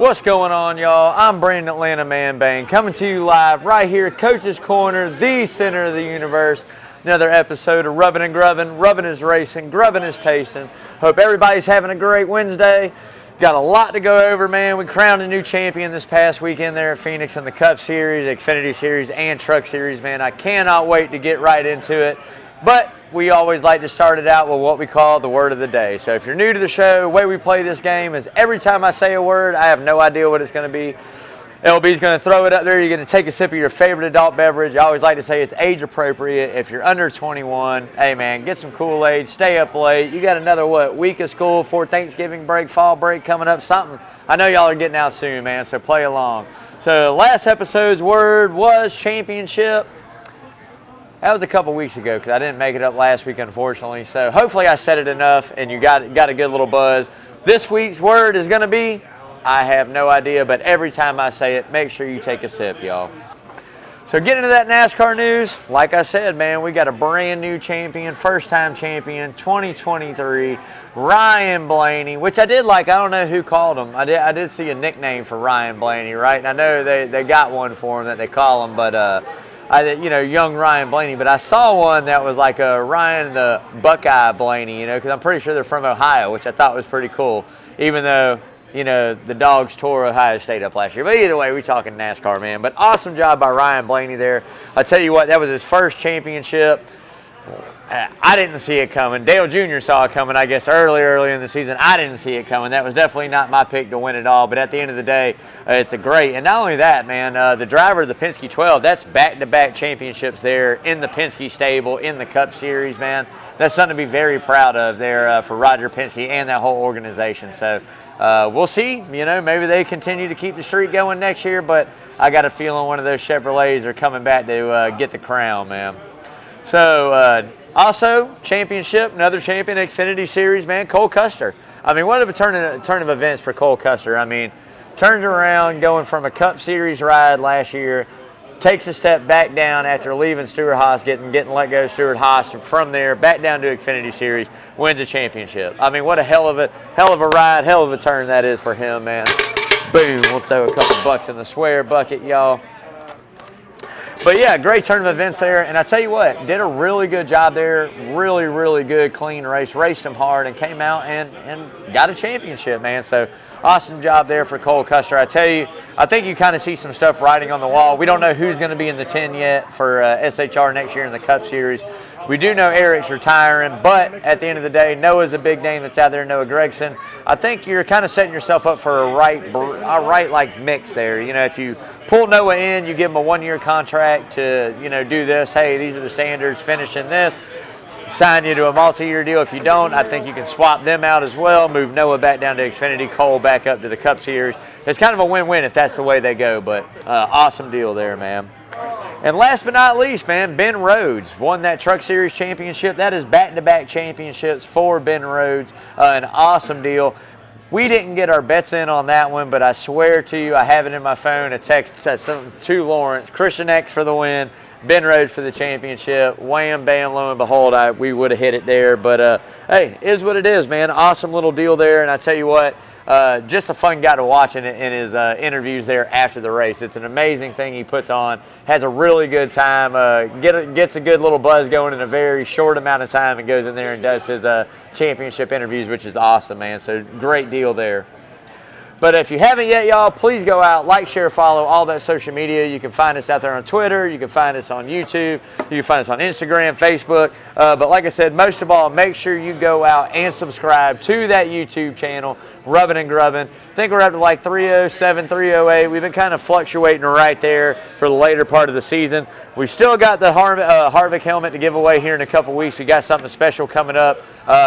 What's going on, y'all? I'm Brandon Atlanta Man Bang, coming to you live right here at Coach's Corner, the center of the universe. Another episode of Rubbin' and Grubbin'. Rubbin' is racing, grubbin' is tasting. Hope everybody's having a great Wednesday. Got a lot to go over, man. We crowned a new champion this past weekend there at Phoenix in the Cup Series, Xfinity Series, and Truck Series, man. I cannot wait to get right into it. But we always like to start it out with what we call the word of the day. So if you're new to the show, the way we play this game is every time I say a word, I have no idea what it's going to be. LB's going to throw it up there. You're going to take a sip of your favorite adult beverage. I always like to say it's age appropriate. If you're under 21, hey man, get some Kool-Aid, stay up late. You got another, week of school before Thanksgiving break, fall break coming up, something. I know y'all are getting out soon, man, so play along. So last episode's word was championship. That was a couple weeks ago because I didn't make it up last week, unfortunately. So hopefully I said it enough and you got a good little buzz. This week's word is going to be, I have no idea, but every time I say it, make sure you take a sip, y'all. So getting into that NASCAR news, like I said, man, we got a brand new champion, first-time champion, 2023, Ryan Blaney, which I did like. I don't know who called him. I did see a nickname for Ryan Blaney, right? And I know they got one for him that they call him, but young Ryan Blaney, but I saw one that was like a Ryan the Buckeye Blaney, because I'm pretty sure they're from Ohio, which I thought was pretty cool, even though, the Dogs tore Ohio State up last year. But either way, we talking NASCAR, man. But awesome job by Ryan Blaney there. I tell you what, that was his first championship. I didn't see it coming. Dale Jr. saw it coming, I guess, early in the season. I didn't see it coming. That was definitely not my pick to win it all. But at the end of the day, it's a great. And not only that, man, the driver of the Penske 12, that's back-to-back championships there in the Penske stable, in the Cup Series, man. That's something to be very proud of there for Roger Penske and that whole organization. So we'll see. Maybe they continue to keep the streak going next year. But I got a feeling one of those Chevrolets are coming back to get the crown, man. So, also, championship, another champion, Xfinity Series, man, Cole Custer. I mean, what a turn of events for Cole Custer. I mean, turns around going from a Cup Series ride last year, takes a step back down after leaving Stewart-Haas, getting let go of Stewart-Haas, and from there, back down to Xfinity Series, wins a championship. I mean, what a hell of a ride, hell of a turn that is for him, man. Boom, we'll throw a couple bucks in the swear bucket, y'all. But yeah, great turn of events there, and I tell you what, did a really good job there, really, really good, clean race, raced him hard, and came out and got a championship, man. So awesome job there for Cole Custer. I tell you, I think you kind of see some stuff writing on the wall. We don't know who's going to be in the 10 yet for SHR next year in the Cup Series. We do know Eric's retiring, but at the end of the day, Noah's a big name that's out there, Noah Gregson. I think you're kind of setting yourself up for a right mix there. If you pull Noah in, you give him a one-year contract to, do this. Hey, these are the standards, finish in this. Sign you to a multi-year deal. If you don't, I think you can swap them out as well, move Noah back down to Xfinity, Cole back up to the Cup Series. It's kind of a win-win if that's the way they go, but awesome deal there, man. And last but not least, man, Ben Rhodes won that Truck Series championship. That is back-to-back championships for Ben Rhodes. An awesome deal. We didn't get our bets in on that one, but I swear to you, I have it in my phone. A text said something to Lawrence. Christian X for the win. Ben Rhodes for the championship. Wham, bam, lo and behold, we would have hit it there. But, hey, is what it is, man. Awesome little deal there. And I tell you what, just a fun guy to watch in his interviews there after the race. It's an amazing thing he puts on. Has a really good time. Gets a good little buzz going in a very short amount of time and goes in there and does his championship interviews, which is awesome, man. So great deal there. But if you haven't yet, y'all, please go out, like, share, follow, all that social media. You can find us out there on Twitter. You can find us on YouTube. You can find us on Instagram, Facebook. But like I said, most of all, make sure you go out and subscribe to that YouTube channel, Rubbin' and Grubbin'. I think we're up to like 307, 308. We've been kind of fluctuating right there for the later part of the season. We still got the Harvick helmet to give away here in a couple weeks. We got something special coming up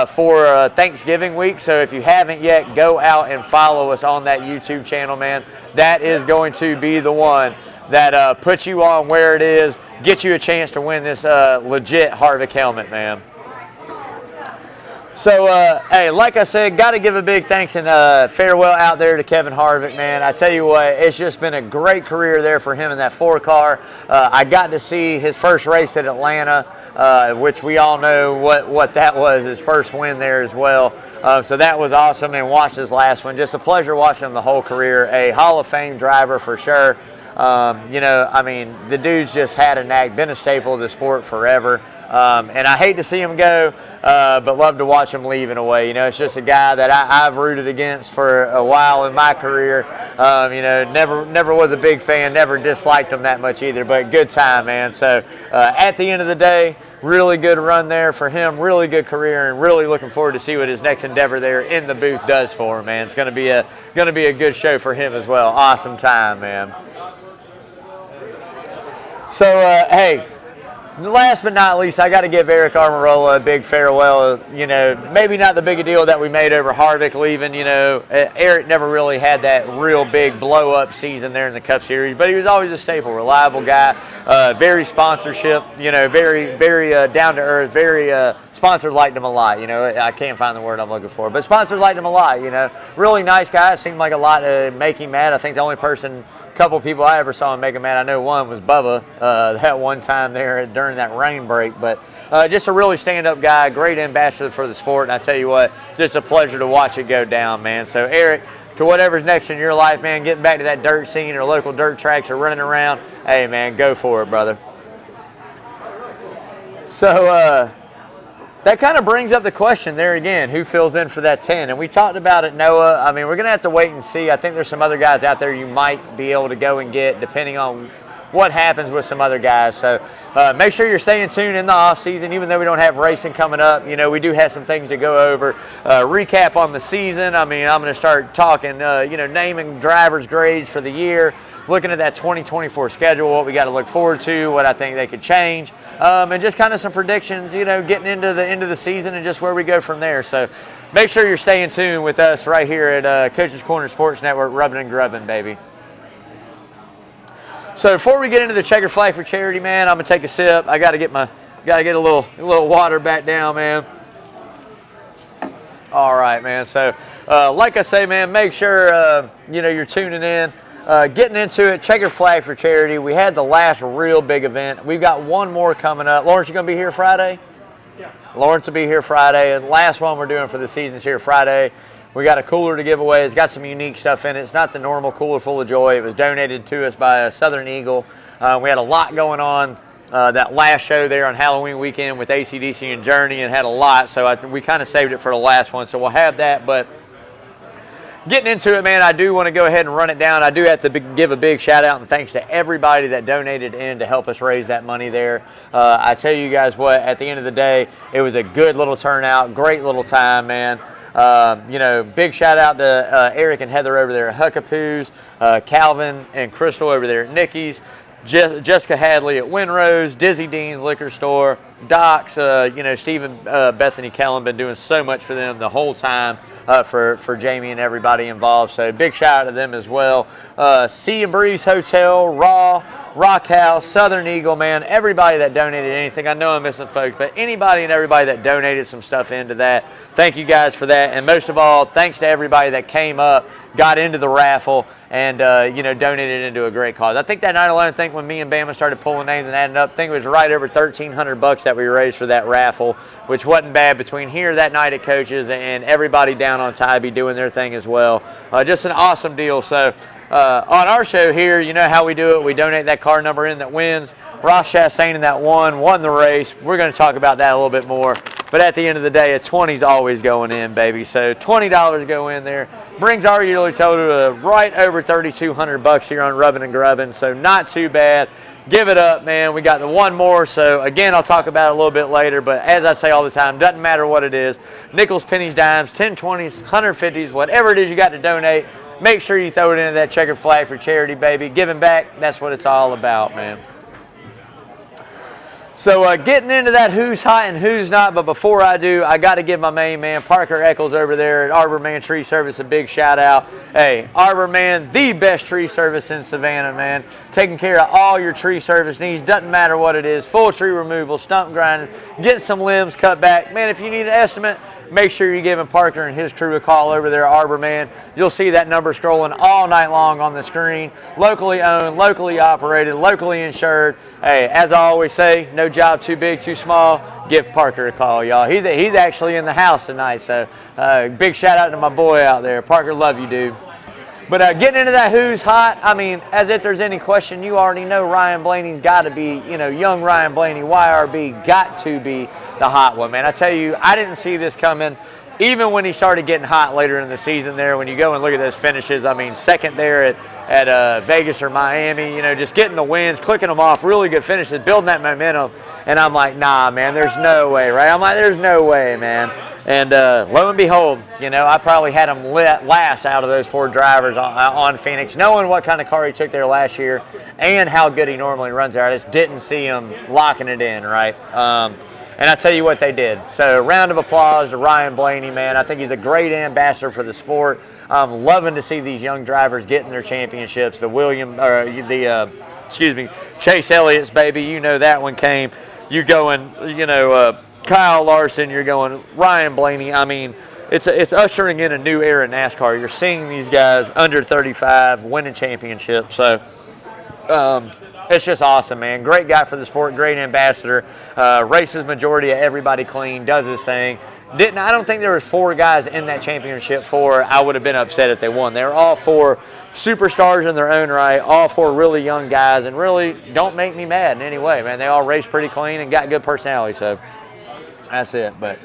for Thanksgiving week. So if you haven't yet, go out and follow us on that YouTube channel, man. That is going to be the one that puts you on where it is, gets you a chance to win this legit Harvick helmet, man. So, hey, like I said, got to give a big thanks and farewell out there to Kevin Harvick, man. I tell you what, it's just been a great career there for him in that 4-car. I got to see his first race at Atlanta, which we all know what that was, his first win there as well. So that was awesome, and watched his last one. Just a pleasure watching him the whole career. A Hall of Fame driver for sure. You know, I mean, the dude's just had a knack, been a staple of the sport forever. And I hate to see him go, but love to watch him leave in a way. You know, it's just a guy that I've rooted against for a while in my career. You know, never was a big fan, never disliked him that much either, but good time, man. So at the end of the day, really good run there for him, really good career, and really looking forward to see what his next endeavor there in the booth does for him, man. It's going to be a good show for him as well. Awesome time, man. So, hey, last but not least, I got to give Eric Almirola a big farewell. You know, maybe not the big a deal that we made over Harvick leaving. You know, Eric never really had that real big blow-up season there in the Cup Series, but he was always a staple, reliable guy, very sponsorship, you know, very down-to-earth, very sponsors liked him a lot. You know, I can't find the word I'm looking for, but sponsors liked him a lot, you know. Really nice guy. It seemed like a lot to make him mad. I think the only couple people I ever saw him make him mad, I know one was Bubba that one time there during that rain break, but just a really stand-up guy, great ambassador for the sport, and I tell you what, just a pleasure to watch it go down, man. So Eric, to whatever's next in your life, man, getting back to that dirt scene or local dirt tracks or running around, hey, man, go for it, brother. So that kind of brings up the question there again, who fills in for that 10? And we talked about it, Noah. I mean, we're going to have to wait and see. I think there's some other guys out there you might be able to go and get depending on what happens with some other guys. So make sure you're staying tuned in the off season, even though we don't have racing coming up. You know, we do have some things to go over. Recap on the season. I mean, I'm going to start talking, you know, naming drivers' grades for the year, looking at that 2024 schedule, what we got to look forward to, what I think they could change. And just kind of some predictions, you know, getting into the end of the season and just where we go from there. So make sure you're staying tuned with us right here at Coach's Corner Sports Network, rubbing and grubbing, baby. So before we get into the checkered flag for charity, man, I'm gonna take a sip. I gotta get a little water back down, man. All right, man. So like I say, man, make sure you know, you're tuning in. Getting into it, checkered flag for charity. We had the last real big event. We've got one more coming up. Lawrence, you going to be here Friday? Yes. Lawrence will be here Friday. And last one we're doing for the season is here Friday. We got a cooler to give away. It's got some unique stuff in it. It's not the normal cooler full of joy. It was donated to us by a Southern Eagle. We had a lot going on that last show there on Halloween weekend with AC/DC and Journey, and had a lot. So we kind of saved it for the last one. So we'll have that. But getting into it, man, I do want to go ahead and run it down. I do have to give a big shout out and thanks to everybody that donated in to help us raise that money there. I tell you guys what, at the end of the day, it was a good little turnout, great little time, man. You know, big shout out to Eric and Heather over there at Huckapoo's, Calvin and Crystal over there at Nikki's, Jessica Hadley at Winrose, Dizzy Dean's Liquor Store, Doc's, you know, Stephen, Bethany Kellen been doing so much for them the whole time. For Jamie and everybody involved. So big shout out to them as well. Sea and Breeze Hotel, Raw, Rock House, Southern Eagle, man, everybody that donated anything. I know I'm missing folks, but anybody and everybody that donated some stuff into that, thank you guys for that. And most of all, thanks to everybody that came up, got into the raffle, and you know, donated into a great cause. I think that night alone, when me and Bama started pulling names and adding up, I think it was right over $1,300 that we raised for that raffle, which wasn't bad between here that night at Coach's and everybody down on Tybee doing their thing as well. Just an awesome deal. So on our show here, you know how we do it. We donate that car number in that wins. Ross Chastain in that won the race. We're going to talk about that a little bit more. But at the end of the day, a 20's always going in, baby. So $20 go in there. Brings our yearly total to right over $3,200 here on Rubbin' and Grubbin'. So not too bad. Give it up, man. We got the one more. So again, I'll talk about it a little bit later. But as I say all the time, doesn't matter what it is. Nickels, pennies, dimes, 10, 20s, 150s, whatever it is you got to donate. Make sure you throw it into that checkered flag for charity, baby. Giving back, that's what it's all about, man. So getting into that who's hot and who's not, but before I do, I got to give my main man, Parker Eccles over there at Arbor Man Tree Service, a big shout out. Hey, Arbor Man, the best tree service in Savannah, man. Taking care of all your tree service needs, doesn't matter what it is. Full tree removal, stump grinding, getting some limbs cut back. Man, if you need an estimate, make sure you're giving Parker and his crew a call over there at Arbor, man. You'll see that number scrolling all night long on the screen. Locally owned, locally operated, locally insured. Hey, as I always say, no job too big, too small. Give Parker a call, y'all. He's actually in the house tonight, so big shout out to my boy out there. Parker, love you, dude. But getting into that who's hot, I mean, as if there's any question, you already know Ryan Blaney's got to be, young Ryan Blaney, YRB, got to be the hot one, man. I tell you, I didn't see this coming. Even when he started getting hot later in the season there, when you go and look at those finishes, I mean, second there at Vegas or Miami, just getting the wins, clicking them off, really good finishes, building that momentum. And I'm like, nah, man, there's no way, right? I'm like, there's no way, man. And lo and behold, I probably had him last out of those 4 drivers on Phoenix, knowing what kind of car he took there last year and how good he normally runs there. I just didn't see him locking it in, right? And I tell you what they did. So round of applause to Ryan Blaney, man. I think he's a great ambassador for the sport. I'm loving to see these young drivers getting their championships. Chase Elliott's, baby, that one came. You going, Kyle Larson, you're going Ryan Blaney. I mean, it's ushering in a new era in NASCAR. You're seeing these guys under 35 winning championships. So it's just awesome, man. Great guy for the sport, great ambassador. Races majority of everybody clean, does his thing. I don't think there was 4 guys in that championship 4. I would have been upset if they won. They were all 4 superstars in their own right, all 4 really young guys, and really don't make me mad in any way, man. They all raced pretty clean and got good personality, so that's it. But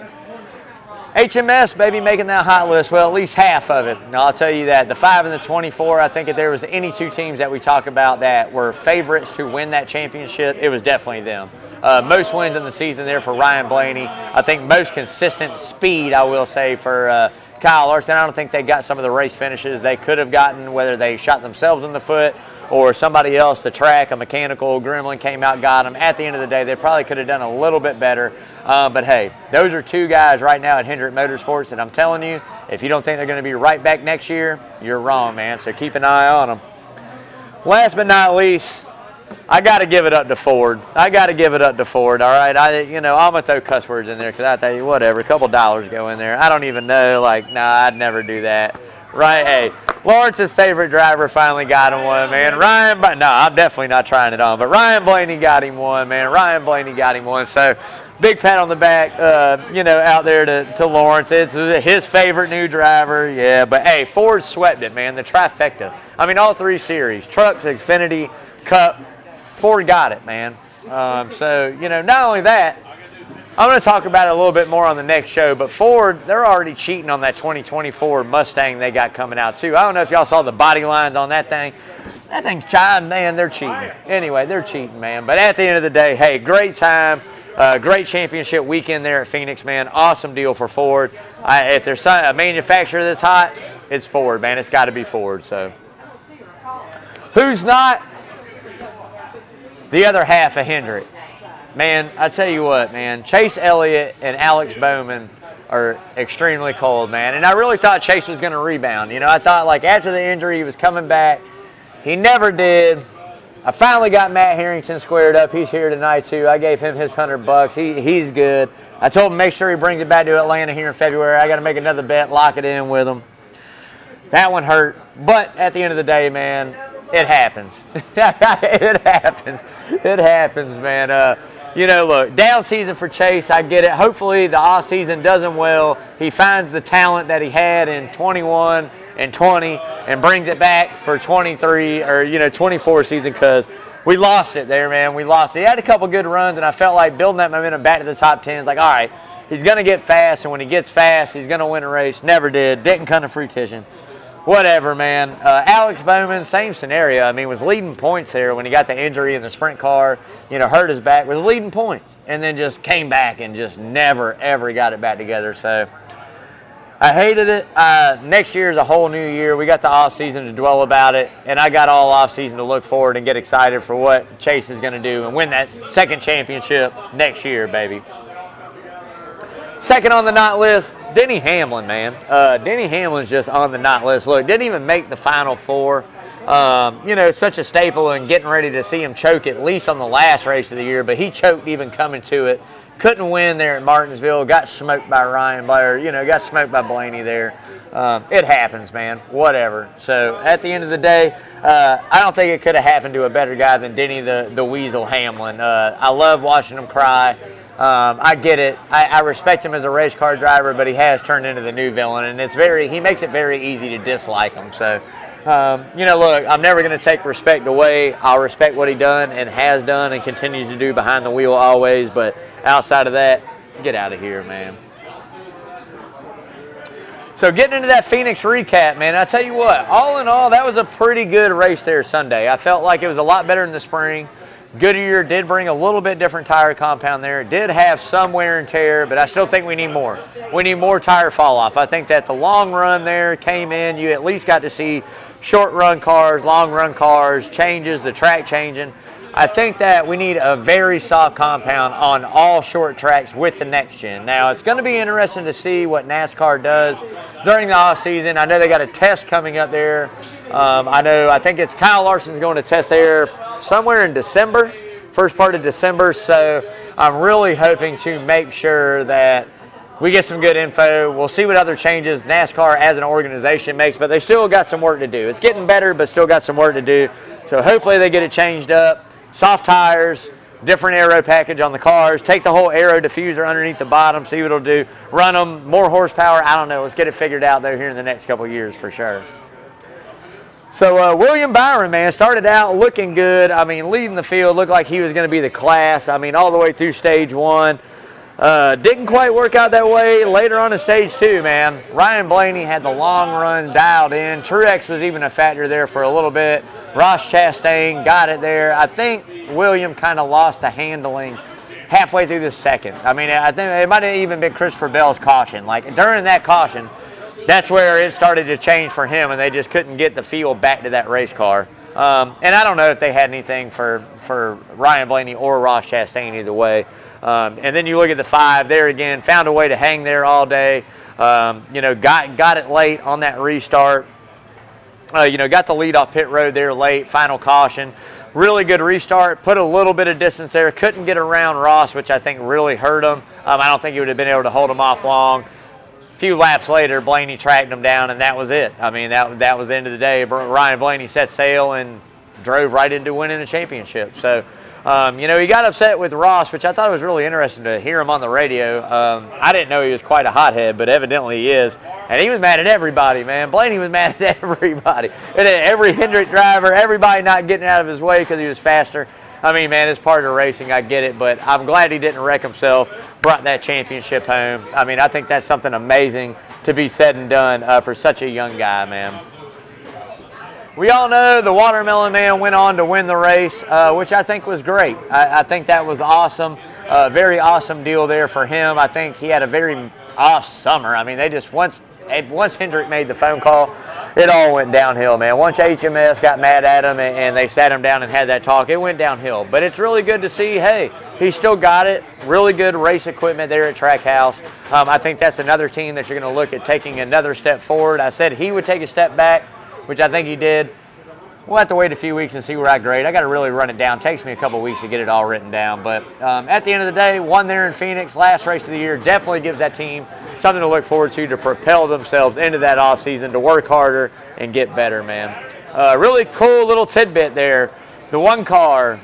HMS, baby, making that hot list. Well, at least half of it. And I'll tell you that. The 5 and the 24, I think if there was any 2 teams that we talk about that were favorites to win that championship, it was definitely them. Most wins in the season there for Ryan Blaney. I think most consistent speed, I will say, for Kyle Larson. I don't think they got some of the race finishes they could have gotten, whether they shot themselves in the foot or somebody else, the track, a mechanical gremlin came out, got them. At the end of the day, they probably could have done a little bit better. But hey, those are 2 guys right now at Hendrick Motorsports, and I'm telling you, if you don't think they're going to be right back next year, you're wrong, man. So keep an eye on them. Last but not least, I got to give it up to Ford. All right? I'm going to throw cuss words in there because I tell you, whatever, a couple dollars go in there. I don't even know, I'd never do that. Right? Hey, Lawrence's favorite driver finally got him one, man. I'm definitely not trying it on, but Ryan Blaney got him one, man. Ryan Blaney got him one. So big pat on the back, out there to Lawrence. It's his favorite new driver, yeah. But hey, Ford swept it, man. The trifecta. I mean, all 3 series: trucks, Xfinity, Cup. Ford got it, man. So not only that, I'm going to talk about it a little bit more on the next show, but Ford, they're already cheating on that 2024 Mustang they got coming out, too. I don't know if y'all saw the body lines on that thing. That thing's child, man, they're cheating. Anyway, they're cheating, man. But at the end of the day, hey, great time. Great championship weekend there at Phoenix, man. Awesome deal for Ford. If there's a manufacturer that's hot, it's Ford, man. It's got to be Ford. So, who's not? The other half of Hendrick. Man, I tell you what, man, Chase Elliott and Alex Bowman are extremely cold, man. And I really thought Chase was going to rebound. I thought, after the injury, he was coming back. He never did. I finally got Matt Harrington squared up. He's here tonight, too. I gave him his $100. He's good. I told him make sure he brings it back to Atlanta here in February. I got to make another bet, lock it in with him. That one hurt. But at the end of the day, man, it happens. It happens. It happens, man. Look, down season for Chase, I get it. Hopefully the off season does him well. He finds the talent that he had in 21 and 20 and brings it back for 23 or 24 season, because we lost it there, man. We lost it. He had a couple good runs, and I felt like building that momentum back to the top 10 is like, all right, he's going to get fast, and when he gets fast, he's going to win a race. Never did. Didn't come to fruition. Whatever, man. Alex Bowman, same scenario. I mean, was leading points there when he got the injury in the sprint car, hurt his back, was leading points, and then just came back and just never, ever got it back together. So I hated it. Next year is a whole new year. We got the off season to dwell about it, and I got all off season to look forward and get excited for what Chase is going to do and win that second championship next year, baby. Second on the not list, Denny Hamlin, man. Denny Hamlin's just on the not list. Look, didn't even make the Final Four. Such a staple and getting ready to see him choke at least on the last race of the year, but he choked even coming to it. Couldn't win there at Martinsville. Got smoked by Ryan Blair. Got smoked by Blaney there. It happens, man. Whatever. So at the end of the day, I don't think it could have happened to a better guy than Denny the Weasel Hamlin. I love watching him cry. I get it. I respect him as a race car driver, but he has turned into the new villain, and he makes it very easy to dislike him. So, look, I'm never going to take respect away. I'll respect what he done and has done and continues to do behind the wheel always. But outside of that, get out of here, man. So getting into that Phoenix recap, man, I tell you what, all in all, that was a pretty good race there Sunday. I felt like it was a lot better in the spring. Goodyear did bring a little bit different tire compound there. It did have some wear and tear, but I still think we need more. We need more tire fall off. I think that the long run there came in. You at least got to see short run cars, long run cars, changes, the track changing. I think that we need a very soft compound on all short tracks with the next gen. Now, it's going to be interesting to see what NASCAR does during the off season. I know they got a test coming up there. I think it's Kyle Larson's going to test there somewhere in December, first part of December. So I'm really hoping to make sure that we get some good info. We'll see what other changes NASCAR as an organization makes, but they still got some work to do. It's getting better, but still got some work to do. So hopefully they get it changed up. Soft tires, different aero package on the cars. Take the whole aero diffuser underneath the bottom, see what it'll do. Run them, more horsepower. I don't know. Let's get it figured out there here in the next couple of years for sure. So William Byron, man, started out looking good. I mean, leading the field, looked like he was going to be the class. I mean, all the way through stage one. Didn't quite work out that way later on in stage two, man. Ryan Blaney had the long run dialed in. Truex was even a factor there for a little bit. Ross Chastain got it there. I think William kind of lost the handling halfway through the second. I mean, I think it might have even been Christopher Bell's caution. Like, during that caution, that's where it started to change for him, and they just couldn't get the feel back to that race car. And I don't know if they had anything for Ryan Blaney or Ross Chastain either way. And then you look at the 5 there again, found a way to hang there all day. Got it late on that restart. Got the lead off pit road there late, final caution. Really good restart, put a little bit of distance there. Couldn't get around Ross, which I think really hurt him. I don't think he would have been able to hold him off long. A few laps later, Blaney tracked him down, and that was it. I mean, that was the end of the day. Ryan Blaney set sail and drove right into winning the championship. So, he got upset with Ross, which I thought was really interesting to hear him on the radio. I didn't know he was quite a hothead, but evidently he is. And he was mad at everybody, man. Blaney was mad at everybody. Every Hendrick driver, everybody not getting out of his way because he was faster. I mean, man, it's part of racing. I get it, but I'm glad he didn't wreck himself, brought that championship home. I mean, I think that's something amazing to be said and done for such a young guy, man. We all know the Watermelon Man went on to win the race, which I think was great. I think that was awesome. Very awesome deal there for him. I think he had a very off summer. I mean, they just once Hendrick made the phone call, it all went downhill, man. Once HMS got mad at him and they sat him down and had that talk, it went downhill. But it's really good to see, hey, he still got it. Really good race equipment there at Trackhouse. I think that's another team that you're going to look at taking another step forward. I said he would take a step back, which I think he did. We'll have to wait a few weeks and see where I grade. I got to really run it down. It takes me a couple weeks to get it all written down. But at the end of the day, won there in Phoenix, last race of the year, definitely gives that team something to look forward to propel themselves into that offseason, to work harder and get better, man. Really cool little tidbit there. The one car,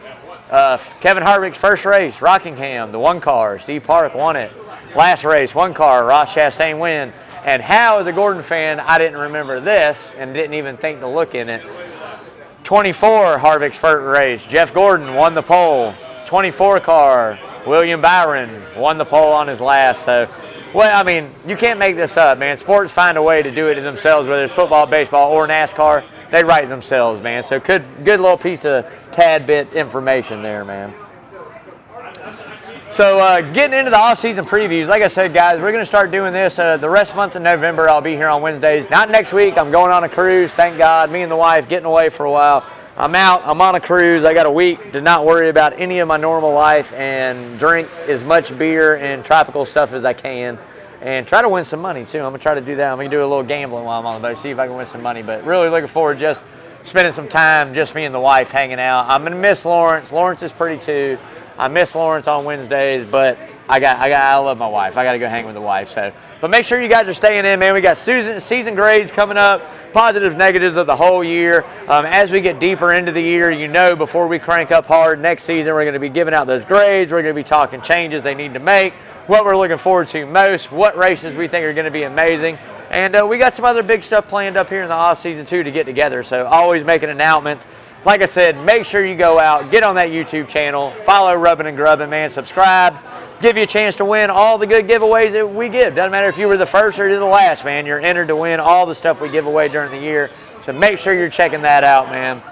Kevin Harvick's first race, Rockingham, the one car, Steve Park won it. Last race, one car, Ross Chastain win. And how, as a Gordon fan, I didn't remember this and didn't even think to look in it. 24, Harvick's first race. Jeff Gordon won the pole. 24 car, William Byron won the pole on his last. So, well, I mean, you can't make this up, man. Sports find a way to do it themselves, whether it's football, baseball, or NASCAR. They write themselves, man. So good little piece of tad bit information there, man. So getting into the off-season previews, like I said, guys, we're going to start doing this the rest of the month of November. I'll be here on Wednesdays. Not next week. I'm going on a cruise, thank God. Me and the wife getting away for a while. I'm out. I'm on a cruise. I got a week to not worry about any of my normal life and drink as much beer and tropical stuff as I can and try to win some money, too. I'm going to try to do that. I'm going to do a little gambling while I'm on the boat, see if I can win some money. But really looking forward to just spending some time, just me and the wife hanging out. I'm going to miss Lawrence. Lawrence is pretty, too. I miss Lawrence on Wednesdays, but I love my wife. I got to go hang with the wife. So, but make sure you guys are staying in, man. We got season grades coming up, positives, negatives of the whole year. As we get deeper into the year, before we crank up hard next season, we're going to be giving out those grades. We're going to be talking changes they need to make, what we're looking forward to most, what races we think are going to be amazing. And we got some other big stuff planned up here in the off season too to get together. So always making announcements. Like I said, make sure you go out, get on that YouTube channel, follow Rubbin' and Grubbin', man, subscribe. Give you a chance to win all the good giveaways that we give. Doesn't matter if you were the first or the last, man. You're entered to win all the stuff we give away during the year. So make sure you're checking that out, man.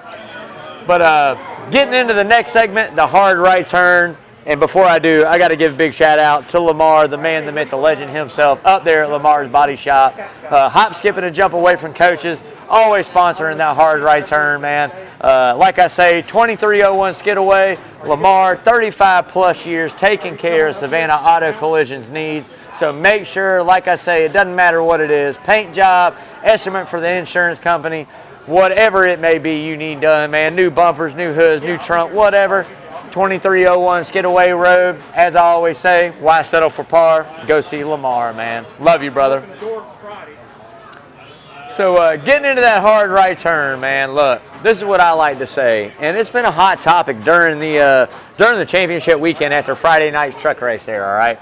But getting into the next segment, the hard right turn. And before I do, I got to give a big shout out to Lamar, the man, the myth, the legend himself, up there at Lamar's Body Shop. Hop, skip, and a jump away from coaches. Always sponsoring that hard right turn, man. Like I say, 2301 Skidaway, Lamar, 35 plus years taking care of Savannah Auto Collision's needs. So make sure, like I say, it doesn't matter what it is, paint job, estimate for the insurance company, whatever it may be you need done, man. New bumpers, new hoods, new trunk, whatever. 2301 Skidaway Road. As I always say, why settle for par? Go see Lamar, man. Love you, brother. So getting into that hard right turn, man, look, this is what I like to say, and it's been a hot topic during the championship weekend after Friday night's truck race there, all right?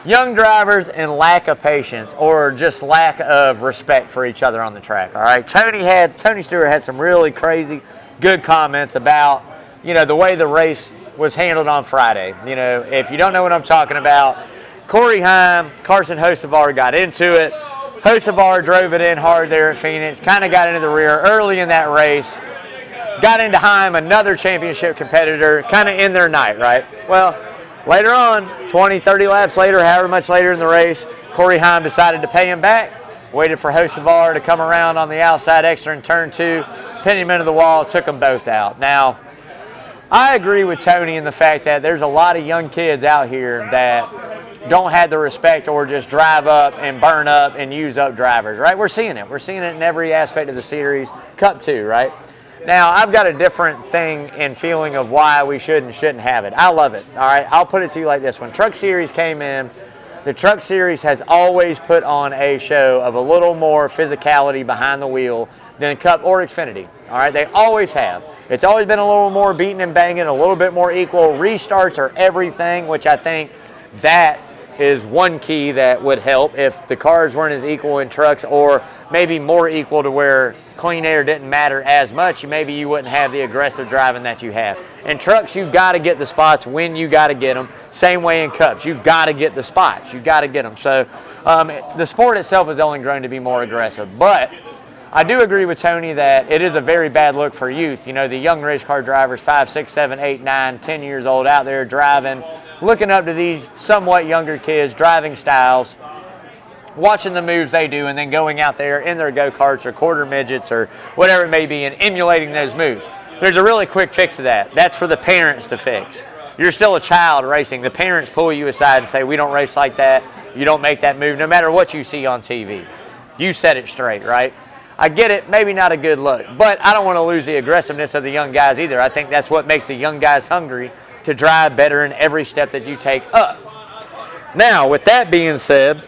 Young drivers and lack of patience or just lack of respect for each other on the track, all right? Tony Stewart had some really crazy good comments about, the way the race was handled on Friday. If you don't know what I'm talking about, Corey Heim, Carson Hocevar got into it. Hocevar drove it in hard there at Phoenix, kind of got into the rear early in that race, got into Heim, another championship competitor, kind of in their night, right? Well, later on, 20, 30 laps later, however much later in the race, Corey Heim decided to pay him back, waited for Hocevar to come around on the outside extra in turn 2, pinned him into the wall, took them both out. Now, I agree with Tony in the fact that there's a lot of young kids out here that don't have the respect or just drive up and burn up and use up drivers, right? We're seeing it. We're seeing it in every aspect of the series. Cup 2, right? Now, I've got a different thing and feeling of why we should and shouldn't have it. I love it, all right? I'll put it to you like this. When Truck Series came in, the Truck Series has always put on a show of a little more physicality behind the wheel than Cup or Xfinity, all right? They always have. It's always been a little more beating and banging, a little bit more equal. Restarts are everything, which I think that is one key that would help if the cars weren't as equal in trucks, or maybe more equal to where clean air didn't matter as much. Maybe you wouldn't have the aggressive driving that you have. In trucks, you got to get the spots when you got to get them. Same way in cups, you got to get the spots. You got to get them. So the sport itself has only grown to be more aggressive. But I do agree with Tony that it is a very bad look for youth. The young race car drivers, 5, 6, 7, 8, 9, 10 years old out there driving, looking up to these somewhat younger kids, driving styles, watching the moves they do, and then going out there in their go-karts or quarter midgets or whatever it may be and emulating those moves. There's a really quick fix to that. That's for the parents to fix. You're still a child racing. The parents pull you aside and say, we don't race like that. You don't make that move no matter what you see on TV. You set it straight, right? I get it, maybe not a good look, but I don't want to lose the aggressiveness of the young guys either. I think that's what makes the young guys hungry to drive better in every step that you take up. Now, with that being said,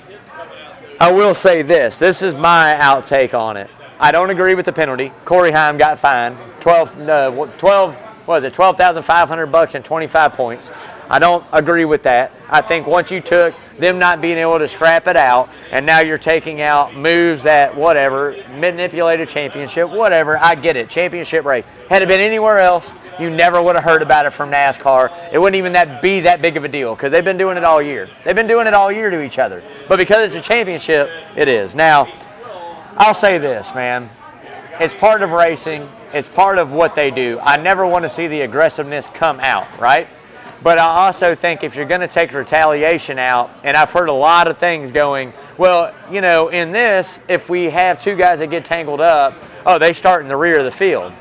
I will say this. This is my outtake on it. I don't agree with the penalty. Corey Heim got fined $12,500 and 25 points. I don't agree with that. I think once you took them not being able to scrap it out, and now you're taking out moves that whatever, manipulated championship, whatever, I get it. Championship race. Had it been anywhere else, you never would have heard about it from NASCAR. It wouldn't even be that big of a deal because they've been doing it all year. They've been doing it all year to each other. But because it's a championship, it is. Now, I'll say this, man. It's part of racing. It's part of what they do. I never want to see the aggressiveness come out, right? But I also think if you're going to take retaliation out, and I've heard a lot of things going, well, in this, if we have two guys that get tangled up, they start in the rear of the field.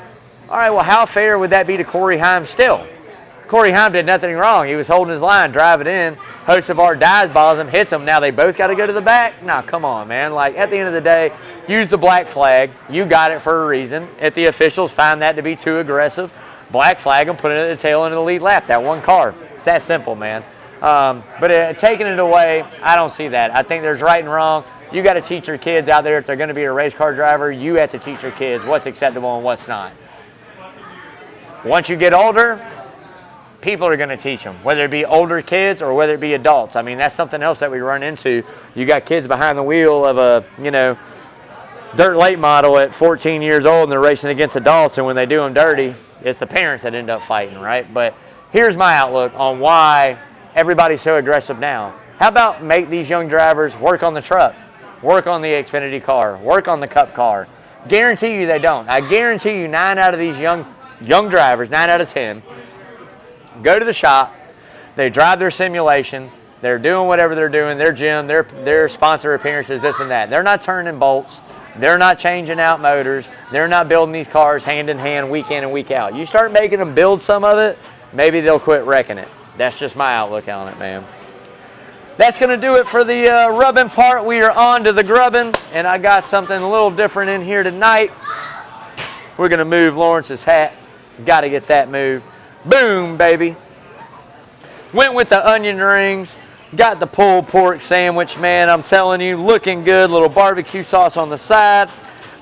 All right, well, how fair would that be to Corey Heim still? Corey Heim did nothing wrong. He was holding his line, driving in. Hocevar dives balls him, hits him. Now they both got to go to the back? Nah, come on, man. Like, at the end of the day, use the black flag. You got it for a reason. If the officials find that to be too aggressive, black flag them, put it at the tail end of the lead lap, that one car. It's that simple, man. But taking it away, I don't see that. I think there's right and wrong. You got to teach your kids out there, if they're going to be a race car driver, you have to teach your kids what's acceptable and what's not. Once you get older, people are going to teach them, whether it be older kids or whether it be adults. I mean, that's something else that we run into. You got kids behind the wheel of a, dirt late model at 14 years old, and they're racing against adults, and when they do them dirty, it's the parents that end up fighting, right? But here's my outlook on why everybody's so aggressive now. How about make these young drivers work on the truck, work on the Xfinity car, work on the Cup car? Guarantee you they don't. I guarantee you 9 out of these young drivers, 9 out of 10, go to the shop, they drive their simulation, they're doing whatever they're doing, their gym, their sponsor appearances, this and that. They're not turning bolts. They're not changing out motors. They're not building these cars hand in hand, week in and week out. You start making them build some of it, maybe they'll quit wrecking it. That's just my outlook on it, man. That's going to do it for the rubbing part. We are on to the grubbing, and I got something a little different in here tonight. We're going to move Lawrence's hat. Got to get that moved. Boom, baby. Went with the onion rings. Got the pulled pork sandwich, man. I'm telling you, looking good. Little barbecue sauce on the side.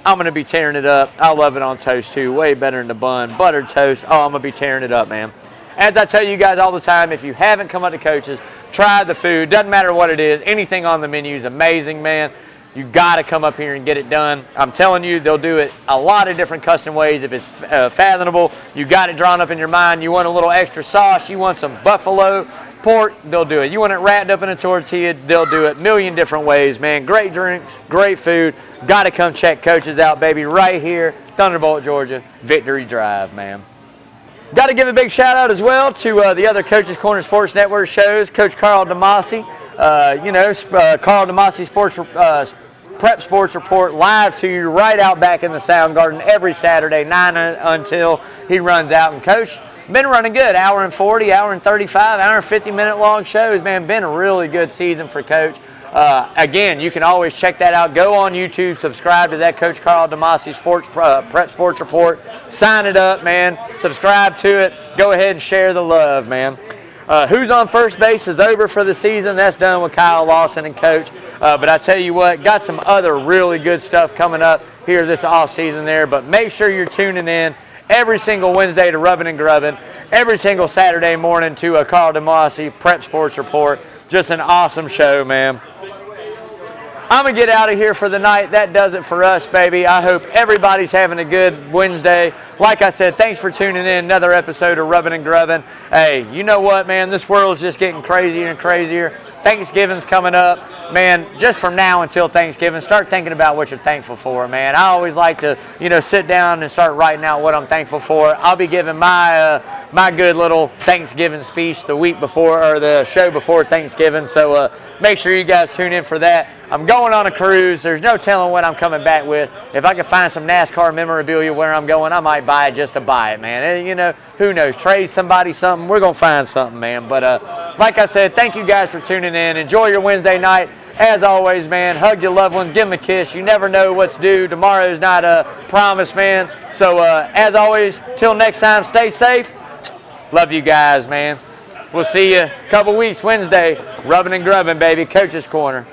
I'm going to be tearing it up. I love it on toast, too. Way better than the bun. Buttered toast. Oh, I'm going to be tearing it up, man. As I tell you guys all the time, if you haven't come up to Coach's, try the food. Doesn't matter what it is. Anything on the menu is amazing, man. You got to come up here and get it done. I'm telling you, they'll do it a lot of different custom ways. If it's fathomable, you got it drawn up in your mind. You want a little extra sauce. You want some buffalo pork, they'll do it. You want it wrapped up in a tortilla, they'll do it. Million different ways, man. Great drinks, great food. Got to come check Coach's out, baby, right here, Thunderbolt, Georgia, Victory Drive, man. Got to give a big shout out as well to the other Coach's Corner Sports Network shows. Coach Carl DeMasi, Carl DeMasi Sports Prep Sports Report live to you right out back in the Sound Garden every Saturday, 9 until he runs out. And Coach, been running good. Hour and 40, hour and 35, hour and 50-minute long shows, man. Been a really good season for Coach. Again, you can always check that out. Go on YouTube, subscribe to that Coach Carl DeMasi Prep Sports Report. Sign it up, man. Subscribe to it. Go ahead and share the love, man. Who's on First Base is over for the season. That's done with Kyle Lawson and Coach. But I tell you what, got some other really good stuff coming up here this off season there. But make sure you're tuning in every single Wednesday to Rubbin' and Grubbin', every single Saturday morning to a Carl DeMasi Prep Sports Report. Just an awesome show, man. I'm going to get out of here for the night. That does it for us, baby. I hope everybody's having a good Wednesday. Like I said, thanks for tuning in. Another episode of Rubbin' and Grubbin'. Hey, you know what, man? This world's just getting crazier and crazier. Thanksgiving's coming up. Man, just from now until Thanksgiving, start thinking about what you're thankful for, man. I always like to, sit down and start writing out what I'm thankful for. I'll be giving my good little Thanksgiving speech the week before, or the show before Thanksgiving. So make sure you guys tune in for that. I'm going on a cruise. There's no telling what I'm coming back with. If I can find some NASCAR memorabilia where I'm going, I might buy it just to buy it, man. And, who knows? Trade somebody something. We're going to find something, man. But like I said, thank you guys for tuning in. Enjoy your Wednesday night. As always, man, hug your loved ones. Give them a kiss. You never know what's due. Tomorrow's not a promise, man. So as always, till next time, stay safe. Love you guys, man. We'll see you a couple weeks, Wednesday. Rubbin' and Grubbin', baby. Coach's Corner.